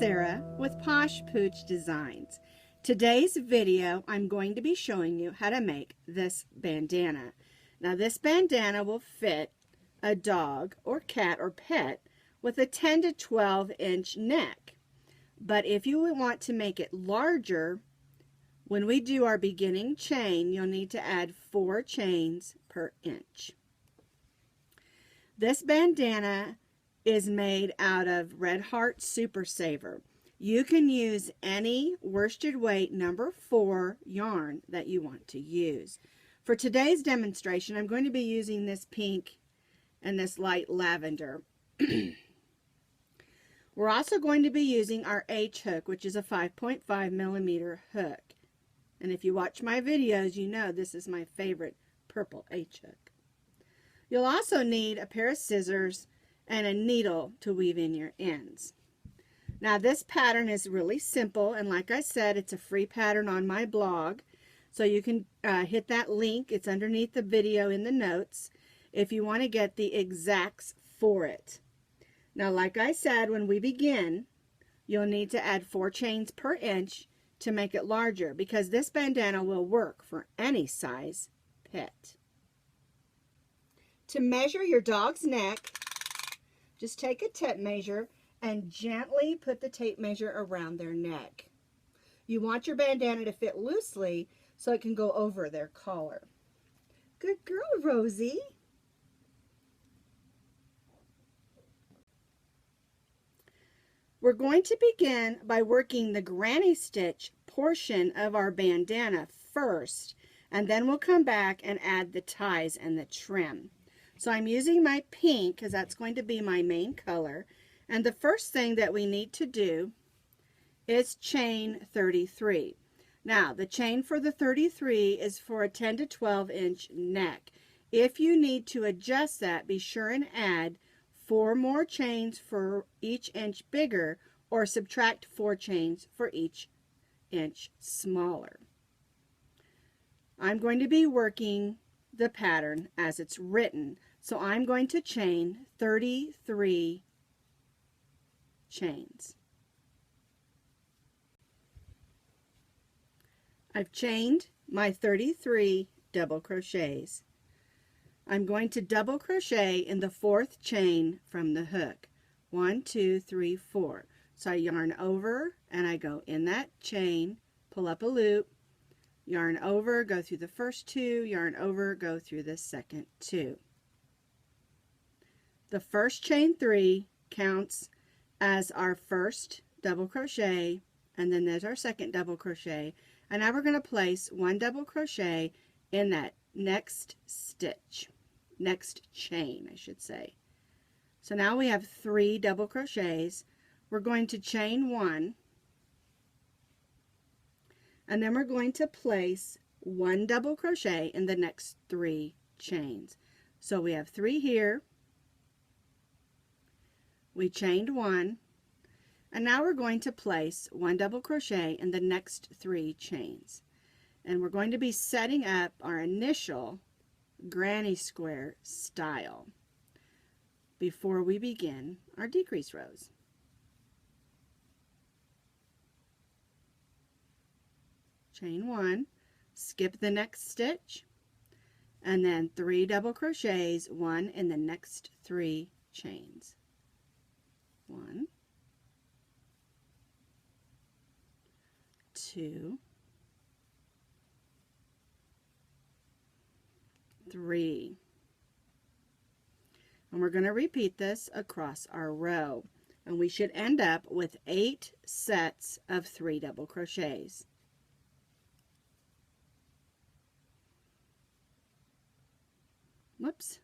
Sara with Posh Pooch Designs. Today's video I'm going to be showing you how to make this bandana. Now this bandana will fit a dog or cat or pet with a 10 to 12 inch neck. But if you want to make it larger, when we do our beginning chain, you'll need to add 4 chains per inch. This bandana is made out of Red Heart Super Saver. You can use any worsted weight number 4 yarn that you want to use. For today's demonstration, I'm going to be using this pink and this light lavender. We're also going to be using our H hook, which is a 5.5 millimeter hook. And if you watch my videos, you know this is my favorite purple H hook. You'll also need a pair of scissors and a needle to weave in your ends. Now this pattern is really simple, and like I said, it's a free pattern on my blog, so you can hit that link. It's underneath the video in the notes if you want to get the exacts for it. Now like I said, when we begin, you'll need to add 4 chains per inch to make it larger, because this bandana will work for any size pet. To measure your dog's neck, just take a tape measure and gently put the tape measure around their neck. You want your bandana to fit loosely so it can go over their collar. Good girl, Rosie. We're going to begin by working the granny stitch portion of our bandana first, and then we'll come back and add the ties and the trim. So I'm using my pink because that's going to be my main color. And the first thing that we need to do is chain 33. Now, the chain for the 33 is for a 10 to 12 inch neck. If you need to adjust that, be sure and add 4 more chains for each inch bigger, or subtract 4 chains for each inch smaller. I'm going to be working the pattern as it's written. So I'm going to chain 33 chains. I've chained my 33 double crochets. I'm going to double crochet in the 4th chain from the hook. 1, 2, 3, 4. So I yarn over and I go in that chain, pull up a loop, yarn over, go through the first 2, yarn over, go through the second 2. The first chain 3 counts as our first double crochet, and then there's our second double crochet. And now we're going to place 1 double crochet in that next stitch, next chain, I should say. So now we have 3 double crochets. We're going to chain 1, and then we're going to place 1 double crochet in the next 3 chains. So we have 3 here. We chained 1, and now we're going to place 1 double crochet in the next 3 chains. And we're going to be setting up our initial granny square style before we begin our decrease rows. Chain 1, skip the next stitch, and then 3 double crochets, 1 in the next 3 chains. 1, 2, 3. And we're going to repeat this across our row. And we should end up with 8 sets of 3 double crochets. Whoops.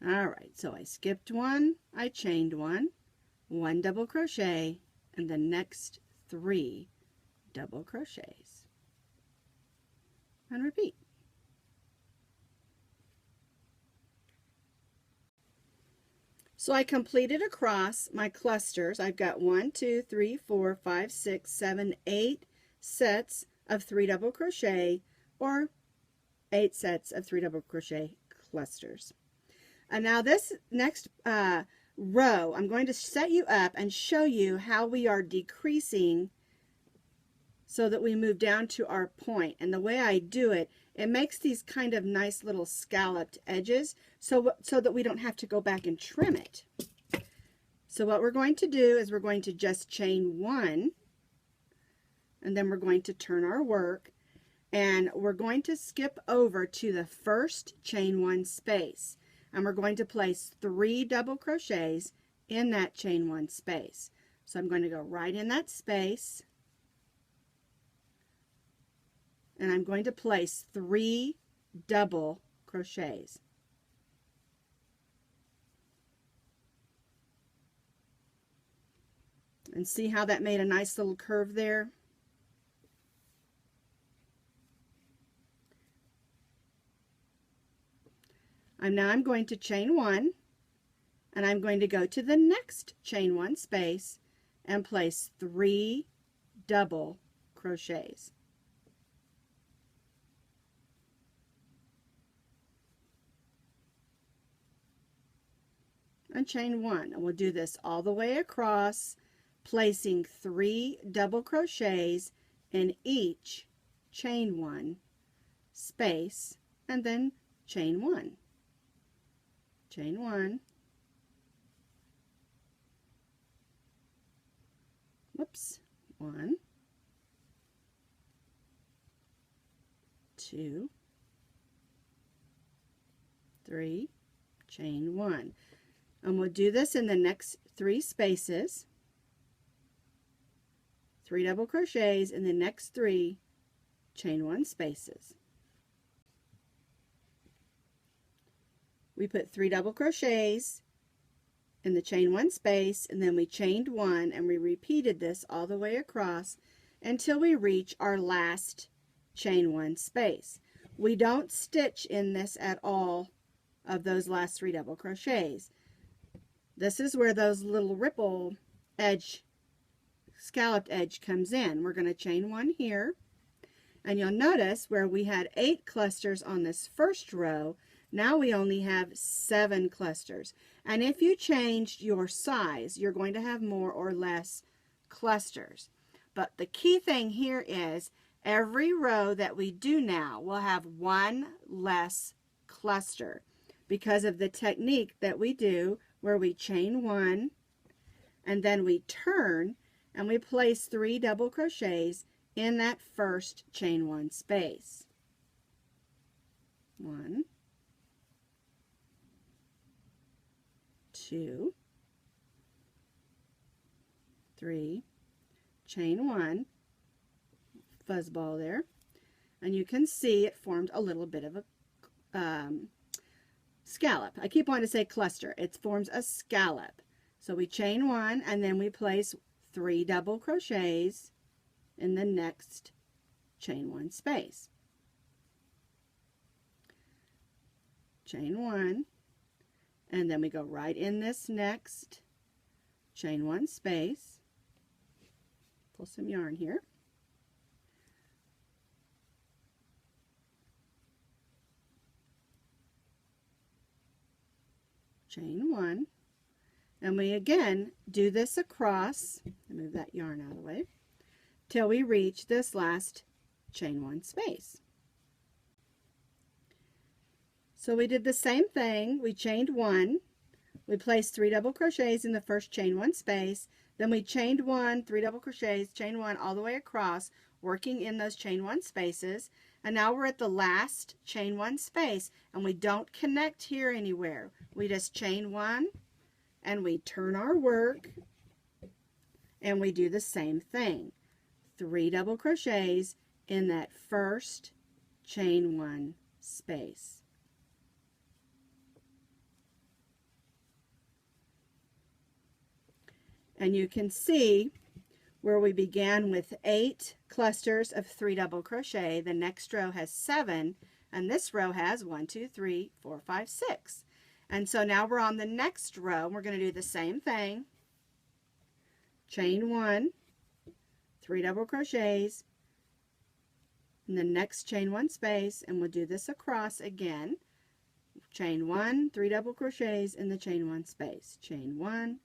Alright, so I skipped 1, I chained 1, 1 double crochet, and the next 3 double crochets. And repeat. So I completed across my clusters. I've got 1, 2, 3, 4, 5, 6, 7, 8 sets of 3 double crochet, or 8 sets of 3 double crochet clusters. And now this next row, I'm going to set you up and show you how we are decreasing so that we move down to our point. And the way I do it, it makes these kind of nice little scalloped edges so that we don't have to go back and trim it. So what we're going to do is we're going to just chain 1, and then we're going to turn our work, and we're going to skip over to the first chain 1 space, and we're going to place 3 double crochets in that chain 1 space. So I'm going to go right in that space, and I'm going to place 3 double crochets. And see how that made a nice little curve there? Now I'm going to chain 1, and I'm going to go to the next chain 1 space and place 3 double crochets. And chain 1, and we'll do this all the way across, placing 3 double crochets in each chain 1 space, and then chain 1. Chain 1, whoops, 1, 2, 3, chain 1. And we'll do this in the next 3 spaces. 3 double crochets in the next 3 chain 1 spaces. We put 3 double crochets in the chain 1 space, and then we chained 1, and we repeated this all the way across until we reach our last chain 1 space. We don't stitch in this at all of those last 3 double crochets. This is where those little ripple edge, scalloped edge comes in. We're going to chain 1 here, and you'll notice where we had 8 clusters on this first row, now we only have 7 clusters. And if you changed your size, you're going to have more or less clusters. But the key thing here is every row that we do now will have 1 less cluster because of the technique that we do where we chain 1 and then we turn and we place 3 double crochets in that first chain 1 space. 1, 2, 3, chain 1, fuzzball there, and you can see it formed a little bit of a scallop. I keep wanting to say cluster. It forms a scallop. So we chain 1 and then we place 3 double crochets in the next chain 1 space. Chain 1, and then we go right in this next chain 1 space. Pull some yarn here. Chain 1, and we again do this across, move that yarn out of the way, till we reach this last chain 1 space. So we did the same thing. We chained 1, we placed 3 double crochets in the first chain 1 space, then we chained 1, 3 double crochets, chain 1 all the way across, working in those chain 1 spaces, and now we're at the last chain 1 space, and we don't connect here anywhere. We just chain 1 and we turn our work and we do the same thing. 3 double crochets in that first chain 1 space. And you can see where we began with 8 clusters of 3 double crochet, the next row has 7, and this row has 1, 2, 3, 4, 5, 6. And so now we're on the next row. We're going to do the same thing. Chain 1, 3 double crochets in the next chain 1 space, and we'll do this across again. chain 1, 3 double crochets in the chain 1 space, chain 1,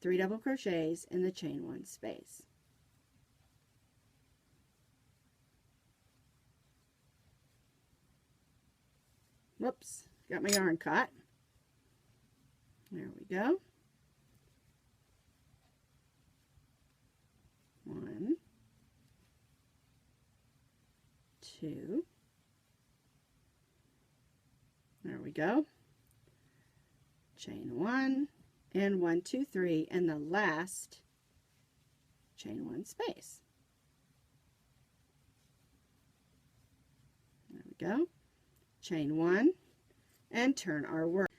3 double crochets in the chain 1 space. Whoops, got my yarn caught. There we go. 1, 2, there we go, chain 1 and 1, 2, 3 and the last chain 1 space. There we go, chain 1 and turn our work.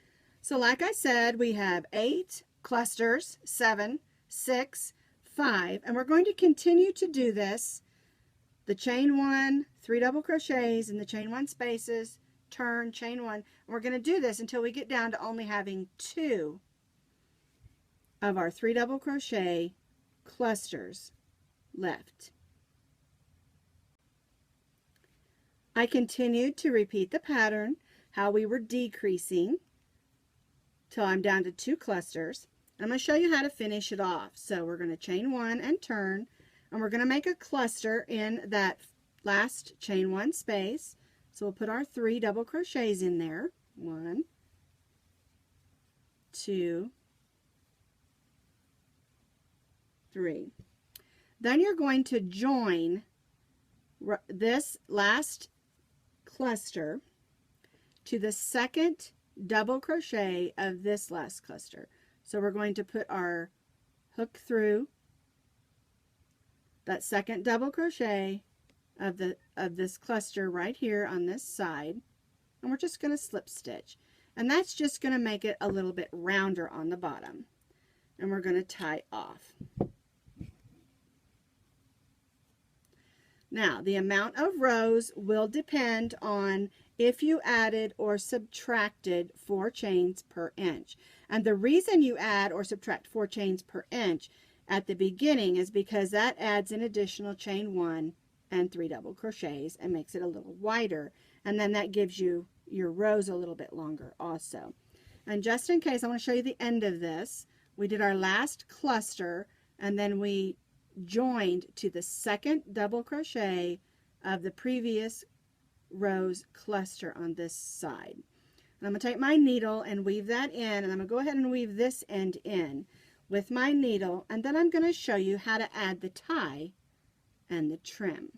So like I said, we have 8 clusters, 7, 6, 5, and we're going to continue to do this. The chain 1, 3 double crochets in the chain 1 spaces, turn, chain 1. And we're going to do this until we get down to only having 2 of our 3 double crochet clusters left. I continued to repeat the pattern, how we were decreasing, till I'm down to 2 clusters. I'm going to show you how to finish it off. So we're going to chain 1 and turn, and we're going to make a cluster in that last chain 1 space. So we'll put our 3 double crochets in there. 1, 2, 3. Then you're going to join this last cluster to the second double crochet of this last cluster. So we're going to put our hook through that second double crochet of this cluster right here on this side, and we're just going to slip stitch, and that's just going to make it a little bit rounder on the bottom, and we're going to tie off. Now the amount of rows will depend on if you added or subtracted 4 chains per inch. And the reason you add or subtract 4 chains per inch at the beginning is because that adds an additional chain 1 and 3 double crochets and makes it a little wider. And then that gives you your rows a little bit longer also. And just in case, I want to show you the end of this. We did our last cluster, and then we joined to the second double crochet of the previous row's cluster on this side. And I'm going to take my needle and weave that in, and I'm going to go ahead and weave this end in with my needle, and then I'm going to show you how to add the tie and the trim.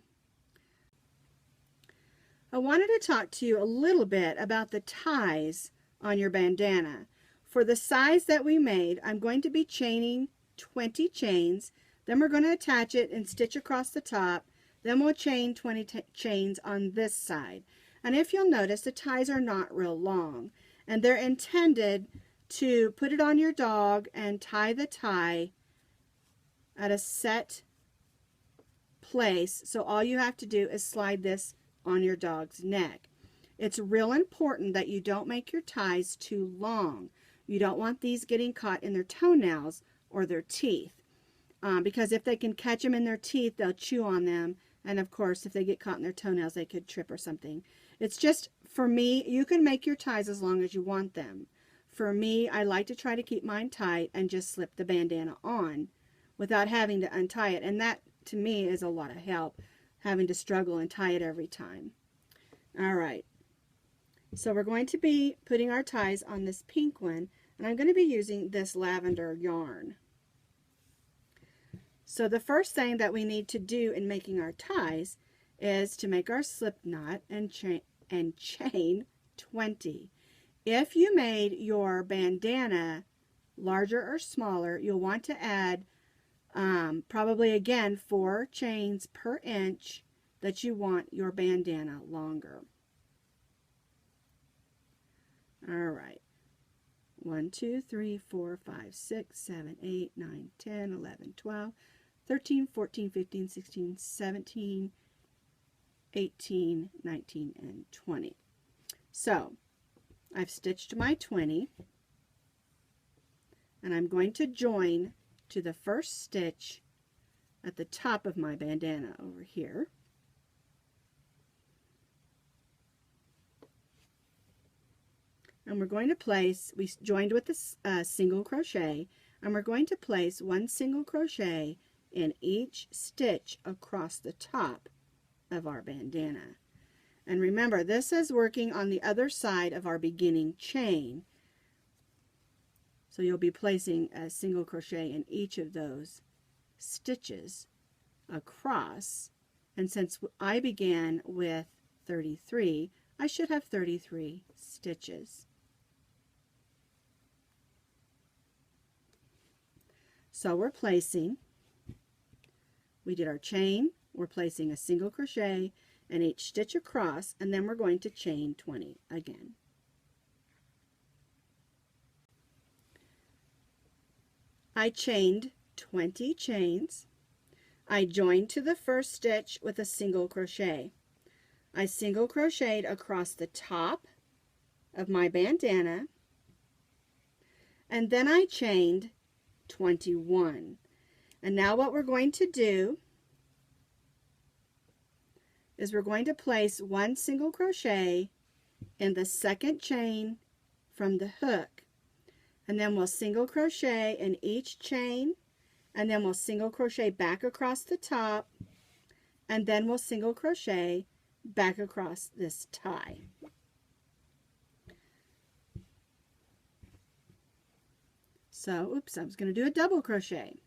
I wanted to talk to you a little bit about the ties on your bandana. For the size that we made, I'm going to be chaining 20 chains, then we're going to attach it and stitch across the top, then we'll chain 20 chains on this side. And if you'll notice, the ties are not real long, and they're intended to put it on your dog and tie the tie at a set place, so all you have to do is slide this on your dog's neck. It's real important that you don't make your ties too long. You don't want these getting caught in their toenails or their teeth, because if they can catch them in their teeth, they'll chew on them, and of course if they get caught in their toenails, they could trip or something. It's just, for me, you can make your ties as long as you want them. For me, I like to try to keep mine tight and just slip the bandana on without having to untie it, and that to me is a lot of help, having to struggle and tie it every time. Alright, so we're going to be putting our ties on this pink one, and I'm going to be using this lavender yarn. So the first thing that we need to do in making our ties is to make our slip knot and chain 20. If you made your bandana larger or smaller, you'll want to add probably again 4 chains per inch that you want your bandana longer. Alright, 1, 2, 3, 4, 5, 6, 7, 8, 9, 10, 11, 12, 13, 14, 15, 16, 17, 18, 19, and 20. So I've stitched my 20, and I'm going to join to the first stitch at the top of my bandana over here. and we're going to place, we joined with the single crochet, and we're going to place 1 single crochet in each stitch across the top of our bandana. And remember, this is working on the other side of our beginning chain. So you'll be placing a single crochet in each of those stitches across. And since I began with 33, I should have 33 stitches. So we're placing, we did our chain, we're placing a single crochet in each stitch across, and then we're going to chain 20 again. I chained 20 chains. I joined to the first stitch with a single crochet. I single crocheted across the top of my bandana, and then I chained 21. And now what we're going to do is we're going to place 1 single crochet in the second chain from the hook, and then we'll single crochet in each chain, and then we'll single crochet back across the top, and then we'll single crochet back across this tie. So, oops, I was going to do a double crochet.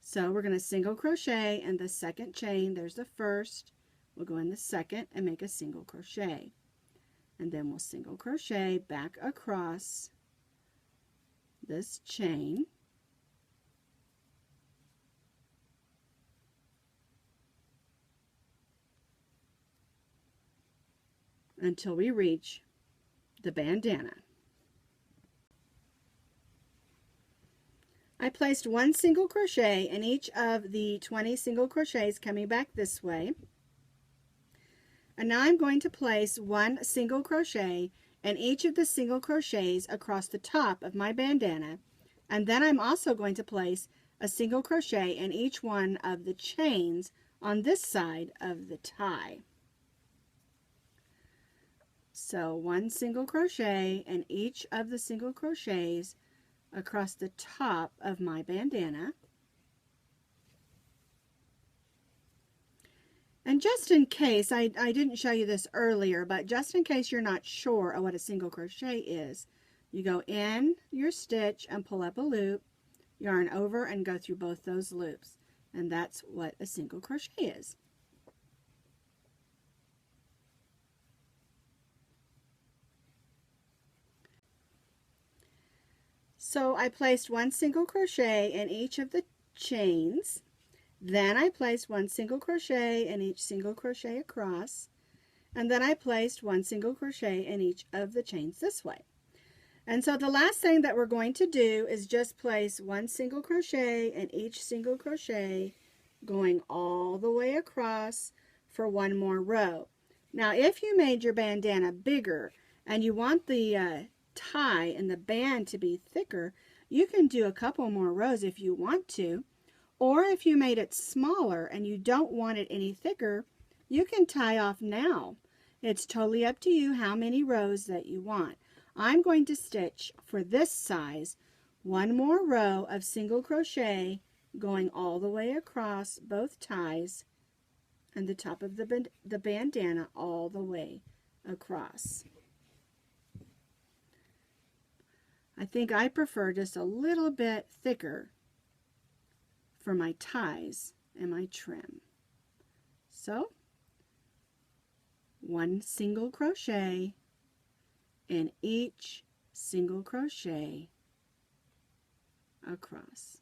So we're going to single crochet in the second chain. There's the first. We'll go in the second and make a single crochet. And then we'll single crochet back across this chain. Until we reach the bandana. I placed 1 single crochet in each of the 20 single crochets coming back this way. And now I'm going to place 1 single crochet in each of the single crochets across the top of my bandana. And then I'm also going to place a single crochet in each one of the chains on this side of the tie. So 1 single crochet in each of the single crochets across the top of my bandana. And just in case, I didn't show you this earlier, but just in case you're not sure of what a single crochet is, you go in your stitch and pull up a loop, yarn over and go through both those loops. And that's what a single crochet is. So I placed 1 single crochet in each of the chains. Then I placed 1 single crochet in each single crochet across. And then I placed 1 single crochet in each of the chains this way. And so the last thing that we're going to do is just place 1 single crochet in each single crochet going all the way across for 1 more row. Now if you made your bandana bigger and you want the tie and the band to be thicker, you can do a couple more rows if you want to. Or if you made it smaller and you don't want it any thicker, you can tie off now. It's totally up to you how many rows that you want. I'm going to stitch for this size 1 more row of single crochet going all the way across both ties and the top of the bandana all the way across. I think I prefer just a little bit thicker for my ties and my trim. So 1 single crochet in each single crochet across.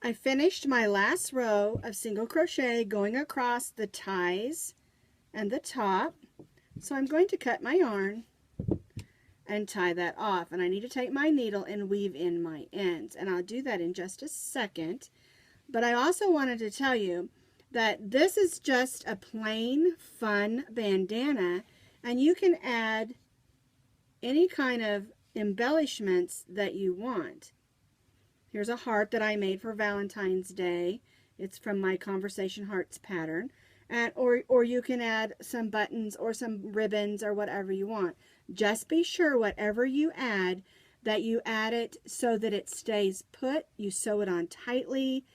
I finished my last row of single crochet going across the ties and the top. So I'm going to cut my yarn and tie that off, and I need to take my needle and weave in my ends, and I'll do that in just a second. But I also wanted to tell you that this is just a plain fun bandana, and you can add any kind of embellishments that you want. Here's a heart that I made for Valentine's Day. It's from my Conversation Hearts pattern. And or you can add some buttons or some ribbons or whatever you want. Just be sure whatever you add, that you add it so that it stays put. You sew it on tightly,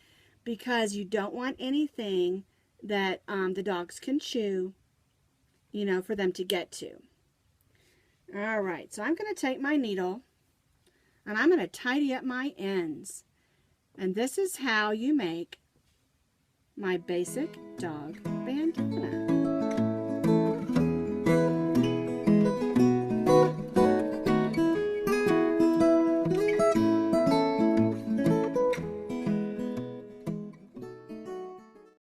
because you don't want anything that the dogs can chew, you know, for them to get to. All right, so I'm going to take my needle and I'm going to tidy up my ends. And this is how you make my basic dog bandana.